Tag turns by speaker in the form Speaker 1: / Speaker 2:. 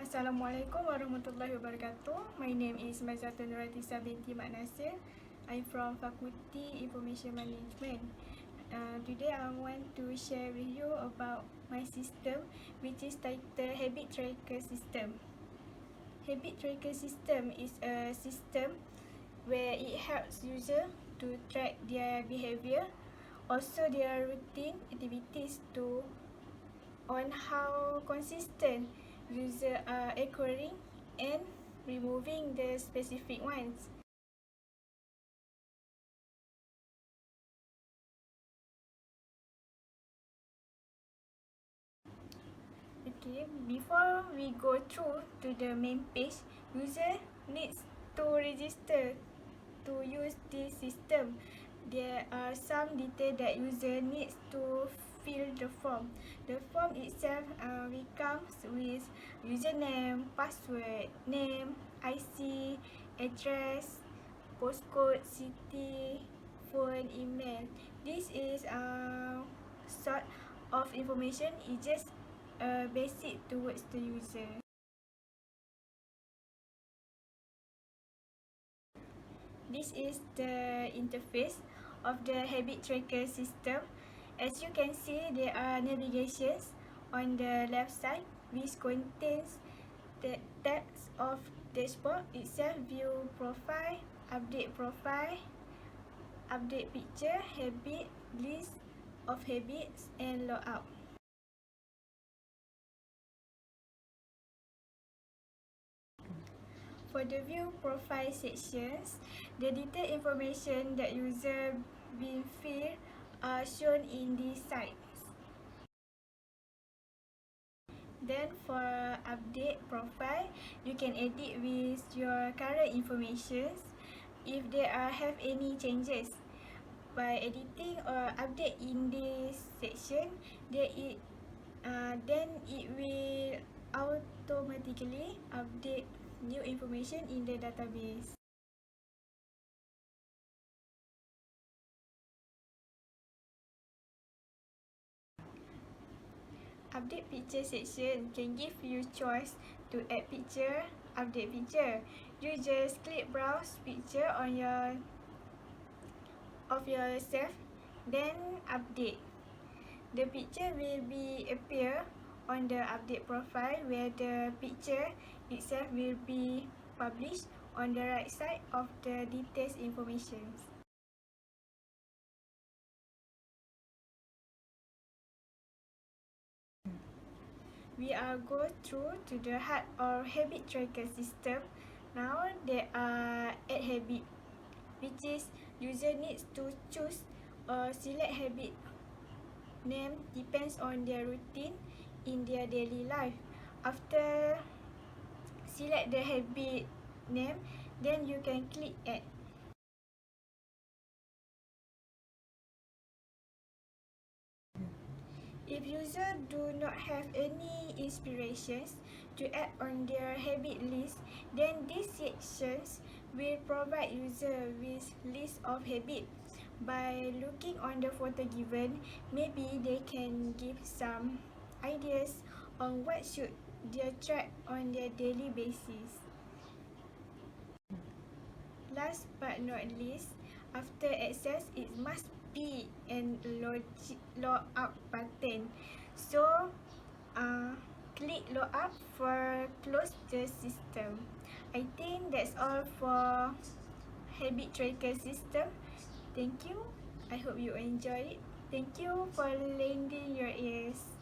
Speaker 1: Assalamualaikum warahmatullahi wabarakatuh. My name is Maizatul Noratisa binti Mak Nasir. I'm from Faculty Information Management. Today I want to share with you about my system, which is titled Habit Tracker System. Habit Tracker System is a system where it helps user to track their behavior, also their routine activities on how consistent user are acquiring and removing the specific ones. Okay, before we go through to the main page, user needs to register to use this system. There are some details that user needs to fill the form. The form itself comes with username, password, name, IC, address, postcode, city, phone, email. This is sort of information. It's just basic towards the user. This is the interface of the habit tracker system. As you can see, there are navigations on the left side which contains the tabs of dashboard itself: view profile, update picture, habit, list of habits, and logout. For the view profile sections, the detailed information that user been filled are shown in these sites. Then for update profile, you can edit with your current information if there have any changes. By editing or update in this section, then it will automatically update new information in the database. Update picture section can give you choice to add picture, update picture. You just click browse picture on of yourself, then update. The picture will be appear on the update profile, where the picture itself will be published on the right side of the details information. We are go through to the heart or habit tracker system. Now there are 8 habit, which is user needs to choose or select habit name depends on their routine in their daily life. After select the habit name, then you can click add. If user do not have any inspirations to add on their habit list, then these sections will provide user with list of habit. By looking on the photo given, maybe they can give some ideas on what should they track on their daily basis. Last but not least, after access, it must be an logout button. So, click logout for close the system. I think that's all for habit tracker system. Thank you. I hope you enjoy it. Thank you for lending your ears.